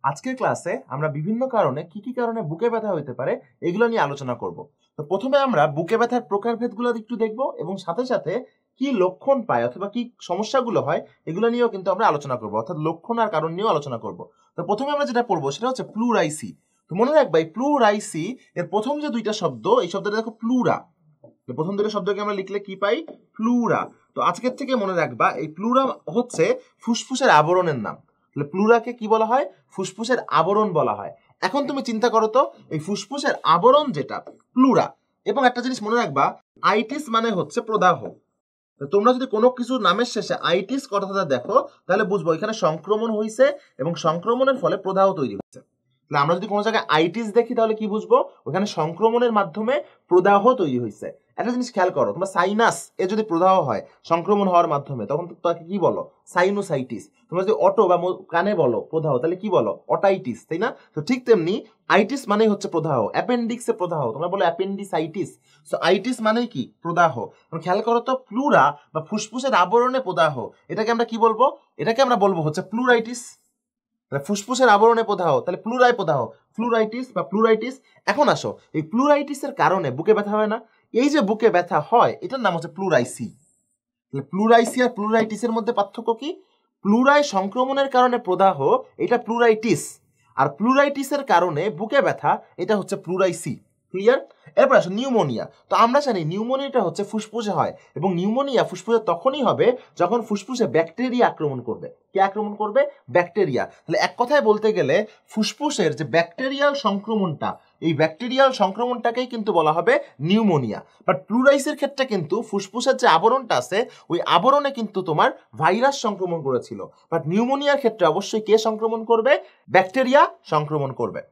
আজকের ক্লাসে আমরা বিভিন্ন কারণে কি কারণে বুকে ব্যথা হতে পারে এগুলো নিয়ে আলোচনা করব। তো প্রথমে আমরা বুকে ব্যথার প্রকারভেদগুলো একটু দেখব এবং সাথে সাথে কি লক্ষণ পায় অথবা কি সমস্যাগুলো হয় এগুলো নিয়েও কিন্তু আমরা আলোচনা করব, অর্থাৎ লক্ষণ আর কারণ নিয়েও আলোচনা করব। তো প্রথমে আমরা যেটা পড়বো সেটা হচ্ছে প্লুরাইসি। তো মনে রাখবা এই প্লুরাইসি এর প্রথম যে দুইটা শব্দ, এই শব্দটা দেখো প্লুরা। প্রথম দুটো শব্দকে আমরা লিখলে কি পাই? প্লুরা। তো আজকের থেকে মনে রাখবা এই প্লুরা হচ্ছে ফুসফুসের আবরণের নাম। প্লুরাকে কি বলা হয়? ফুসফুসের আবরণ বলা হয়। এখন তুমি চিন্তা করো তো, এই ফুসফুসের আবরণ যেটা প্লুরা, এবং একটা জিনিস মনে রাখবা, আইটিস মানে হচ্ছে প্রদাহ। তোমরা যদি কোনো কিছু নামের শেষে আইটিস কথাটা দেখো তাহলে বুঝবো এখানে সংক্রমণ হয়েছে এবং সংক্রমণের ফলে প্রদাহ তৈরি হচ্ছে। তাহলে আমরা যদি কোনো জায়গায় আইটিস দেখি তাহলে কি বুঝবো? ওখানে সংক্রমণের মাধ্যমে প্রদাহ তৈরি হয়েছে। একটা জিনিস খেয়াল করো, তোমরা সাইনাস এ যদি প্রদাহ হয় সংক্রমণ হওয়ার মাধ্যমে তখন তাকে কি বলো? সাইনোসাইটিস। তোমরা যদি অটো বা কানে বলো প্রদাহ তাহলে কি বলো? অটাইটিস, তাই না? তো ঠিক তেমনি আইটিস মানে হচ্ছে প্রদাহ। অ্যাপেন্ডিক্সে প্রদাহ তোমরা বলো অ্যাপেন্ডিসাইটিস। সো আইটিস মানে কি? প্রদাহ। খেয়াল করো তো, প্লুরা বা ফুসফুসের আবরণে প্রদাহ, এটাকে আমরা কি বলবো? এটাকে আমরা বলবো হচ্ছে প্লুরাইটিস। ফুসফুসের আবরণে প্রদাহ, তাহলে প্লুরাই প্রদাহ, ফ্লুরাইটিস বা প্লুরাইটিস। এখন আসো, এই প্লুরাইটিসের কারণে বুকে ব্যথা হয় না? এই যে বুকে ব্যথা হয় এটার নাম হচ্ছে প্লুরাইসি। প্লুরাইসি আর প্লুরাইটিসের মধ্যে পার্থক্য কি? প্লুরাই সংক্রমণের কারণে প্রদাহ, এটা প্লুরাইটিস। আর প্লুরাইটিসের কারণে বুকে ব্যথা, এটা হচ্ছে প্লুরাইসি। ক্লিয়ার? এরপর আসো নিউমোনিয়া। তো আমরা জানি নিউমোনিয়াটা হচ্ছে ফুসফুসে হয়, এবং নিউমোনিয়া ফুসফুসে তখনই হবে যখন ফুসফুসে ব্যাকটেরিয়া আক্রমণ করবে। কে আক্রমণ করবে? ব্যাকটেরিয়া। তাহলে এক কথায় বলতে গেলে ফুসফুসের যে ব্যাকটেরিয়াল সংক্রমণটা, এই ব্যাকটেরিয়াল সংক্রমণটাকেই কিন্তু বলা হবে নিউমোনিয়া। বাট প্লুরাইসের ক্ষেত্রে কিন্তু ফুসফুসের যে আবরণটা আছে ওই আবরণে কিন্তু তোমার ভাইরাস সংক্রমণ করেছিল। বাট নিউমোনিয়ার ক্ষেত্রে অবশ্যই কে সংক্রমণ করবে? ব্যাকটেরিয়া সংক্রমণ করবে।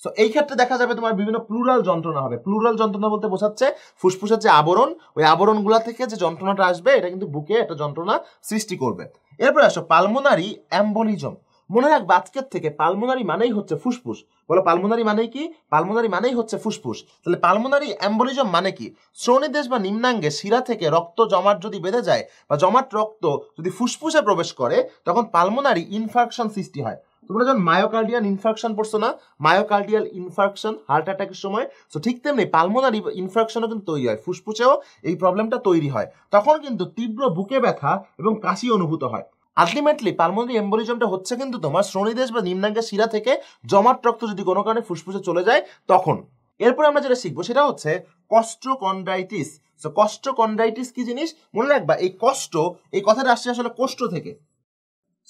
সো এই ক্ষেত্রে দেখা যাবে তোমার বিভিন্ন প্লুরাল যন্ত্রণা হবে। প্লুরাল যন্ত্রণা বলতে বোঝাচ্ছে ফুসফুসের যে আবরণ, ওই আবরণগুলা থেকে যে যন্ত্রণাটা আসবে এটা কিন্তু বুকে একটা যন্ত্রণা সৃষ্টি করবে। এরপর আসো পালমোনারি এম্বোলিজম। মনে রাখবে আজকের থেকে পালমোনারি মানেই হচ্ছে ফুসফুস। বলো পালমোনারি মানেই কি? পালমোনারি মানেই হচ্ছে ফুসফুস। তাহলে পালমোনারি এম্বোলিজম মানে কি? শ্রোণীদেশ বা নিম্নাঙ্গে শিরা থেকে রক্ত জমাট যদি বেঁধে যায় বা জমাট রক্ত যদি ফুসফুসে প্রবেশ করে তখন পালমোনারি ইনফার্কশন সৃষ্টি হয়। তোমরা যখন মায়োকার্ডিয়াল ইনফার্কশন পড়ছো না, মায়োকার্ডিয়াল ইনফার্কশন হার্ট অ্যাটাকের সময়, তো ঠিক তেমনি পালমোনারি ইনফার্কশনও কিন্তু তৈরি হয়, ফুসফুসেও এই প্রবলেমটা তৈরি হয়। তখন কিন্তু তীব্র বুকে ব্যথা এবং কাশি অনুভূত হয়। আলটিমেটলি পালমোনারি এম্বোলিজমটা হচ্ছে কিন্তু তোমার শ্রোণীদেশ বা নিম্নাঙ্গের শিরা থেকে জমাট রক্ত যদি কোনো কারণে ফুসফুসে চলে যায় তখন। এরপর আমরা যেটা শিখবো সেটা হচ্ছে কস্ট্রোকন্ড্রাইটিস। তো কস্ট্রোকন্ড্রাইটিস কি জিনিস? মনে রাখবা এই কষ্ট, এই কথাটা আসছে আসলে কোষ্ঠ থেকে,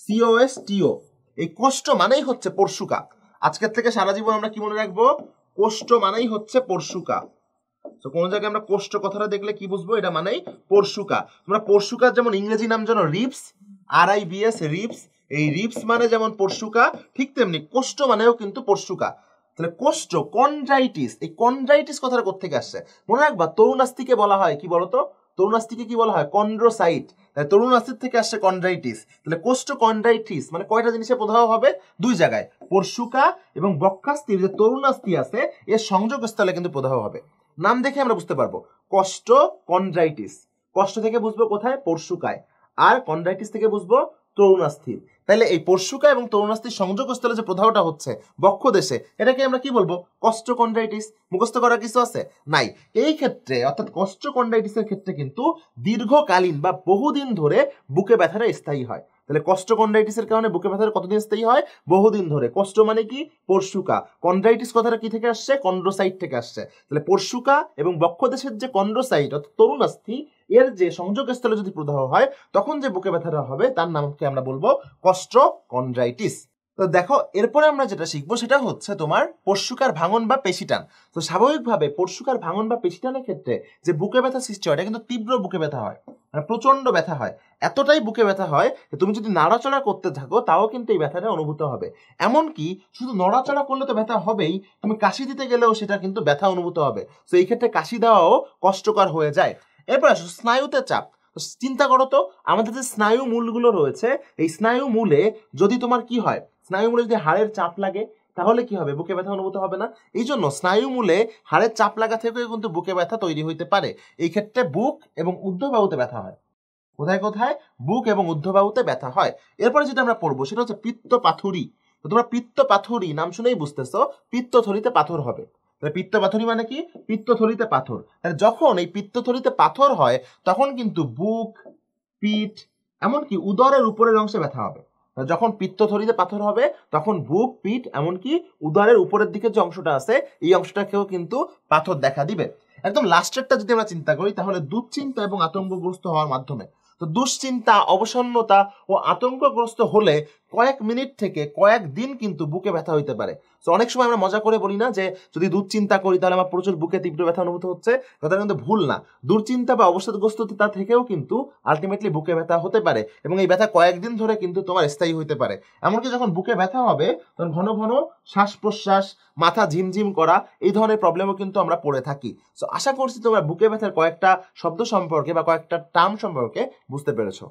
COSTO। এই কোষ্ঠ মানেই হচ্ছে পরশুকা। আজকের থেকে সারা জীবন আমরা কি মনে রাখবো? কোষ্ঠ মানেই হচ্ছে পরশুকা। তো কোন জায়গায় আমরা কোষ্ঠ কথাটা দেখলে কি বুঝবো? এটা মানেই পরশুকা। তোমরা পরশুকার যেমন ইংরেজি নাম জানো রিপস, RIBS, রিপস। এই রিপস মানে যেমন পরশুকা, ঠিক তেমনি কোষ্ঠ মানেও কিন্তু পরশুকা। তাহলে কোষ্ঠ কন্ড্রাইটিস, এই কন্ড্রাইটিস কথাটা কোত্থেকে আসছে? মনে রাখবা তরুণাস্থিকে বলা হয় কি বলতো? তরুণাস্থিকে কি বলা হয়? কন্ড্রোসাইট। তাহলে তরুণাস্থির থেকে আসছে কন্ড্রাইটিস। তাহলে কোষ্ঠ কন্ড্রাইটিস মানে কয়টা জিনিসের প্রদাহ হবে? দুই জায়গায়, পরশুকা এবং বক্ষাস্থির যে তরুণাস্থি আছে এর সংযোগস্থলে কিন্তু প্রদাহ হবে। নাম দেখে আমরা বুঝতে পারবো কষ্ট কন্ড্রাইটিস। কষ্ট থেকে বুঝবো কোথায়? পরশুকায়। আর কন্ড্রাইটিস থেকে বুঝবো তরুণাস্থির। তাহলে এই পরশুকা এবং তরুণাস্থির সংযোগস্থলে যে প্রদাহটা হচ্ছে বক্ষ দেশে, এটাকে আমরা কি বলবো? কস্ট্রোকন্ড্রাইটিস। মুখস্থ করার কিছু আছে? নাই। এই ক্ষেত্রে অর্থাৎ কস্ট্রোকন্ড্রাইটিসের ক্ষেত্রে কিন্তু দীর্ঘকালীন বা বহুদিন ধরে বুকে ব্যথাটা স্থায়ী হয়। তাহলে কস্ট্রোকন্ড্রাইটিসের কারণে বুকে ব্যথাটা কতদিন স্থায়ী হয়? বহুদিন ধরে। কষ্ট মানে কি? পরশুকা। কন্ড্রাইটিস কথাটা কি থেকে আসছে? কন্ড্রোসাইট থেকে আসছে। তাহলে পরশুকা এবং বক্ষদেশের যে কন্ড্রোসাইট অর্থাৎ তরুণাস্থি এর যে সংযোগস্থলে যদি প্রদাহ হয় তখন যে বুকে ব্যথাটা হবে তার নামকে আমরা বলবো কস্ট্রোকন্ড্রাইটিস। তো দেখো এরপরে আমরা যেটা শিখবো সেটা হচ্ছে তোমার পরশুকার ভাঙন বা পেশিটান। তো স্বাভাবিকভাবে পরশুকার ভাঙন বা পেশিটানের ক্ষেত্রে যে বুকে ব্যথা সৃষ্টি হয় এটা কিন্তু তীব্র বুকে ব্যথা হয়, মানে প্রচন্ড ব্যথা হয়। এতটাই বুকে ব্যথা হয় যে তুমি যদি নাড়াচড়া করতে থাকো তাও কিন্তু এই ব্যথাটা অনুভূত হবে। এমনকি শুধু নড়াচড়া করলে তো ব্যথা হবেই, তুমি কাশি দিতে গেলেও সেটা কিন্তু ব্যথা অনুভূত হবে। তো এই ক্ষেত্রে কাশি দেওয়াও কষ্টকর হয়ে যায়। এরপর আসো স্নায়ুতে চাপ। চিন্তা করো তো, আমাদের যে স্নায়ু মূলগুলো রয়েছে এই স্নায়ু মূলে যদি তোমার কি হয়, স্নায়ু মূলে যদি হাড়ের চাপ লাগে তাহলে কি হবে? বুকে ব্যথা অনুভূত হবে না? এই জন্য স্নায়ু মূলে হাড়ের চাপ লাগা থেকেও কিন্তু বুকে ব্যথা তৈরি হইতে পারে। এই ক্ষেত্রে বুক এবং ঊর্ধ্ববাহুতে ব্যথা হয়। কোথায় কোথায়? বুক এবং ঊর্ধ্ববাহুতে ব্যথা হয়। এরপরে যেটা আমরা পড়বো সেটা হচ্ছে পিত্ত পাথুরি। তো তোমরা পিত্তপাথড়ী নাম শুনেই বুঝতেছো পিত্তথলিতে পাথর হবে। তাহলে পিত্তপাথড়ী মানে কি? পিত্তথলিতে পাথর। তাহলে যখন এই পিত্তথলিতে পাথর হয় তখন কিন্তু বুক, পিঠ, এমনকি উদরের উপরের অংশে ব্যথা হবে। যখন পিত্তথলিতে পাথর হবে তখন বুক, পিঠ, এমনকি উদরের উপরের দিকে যে অংশটা আছে এই অংশটাকেও কিন্তু পাথর দেখা দিবে। একদম লাস্টেরটা যদি আমরা চিন্তা করি তাহলে দুশ্চিন্তা এবং আতঙ্কগ্রস্ত হওয়ার মাধ্যমে। তো দুশ্চিন্তা, অবসন্নতা ও আতঙ্কগ্রস্ত হলে কয়েক মিনিট থেকে কয়েক দিন কিন্তু বুকে ব্যথা হইতে পারে। তো অনেক সময় আমরা মজা করে বলি না যে যদি দুশ্চিন্তা করি তাহলে আমার প্রচুর বুকে তীব্র ব্যথা অনুভূত হচ্ছে, কথাটা কিন্তু ভুল না। দুশ্চিন্তা বা অবসাদগ্রস্ততা থেকেও কিন্তু আলটিমেটলি বুকে ব্যথা হতে পারে এবং এই ব্যথা কয়েকদিন ধরে কিন্তু তোমার স্থায়ী হইতে পারে। এমনকি যখন বুকে ব্যথা হবে তখন ঘন ঘন শ্বাস প্রশ্বাস, মাথা ঝিমঝিম করা, এই ধরনের প্রবলেমও কিন্তু আমরা পড়ে থাকি। সো আশা করছি তোমরা বুকে ব্যথার কয়েকটা শব্দ সম্পর্কে বা কয়েকটা টার্ম সম্পর্কে বুঝতে পেরেছো।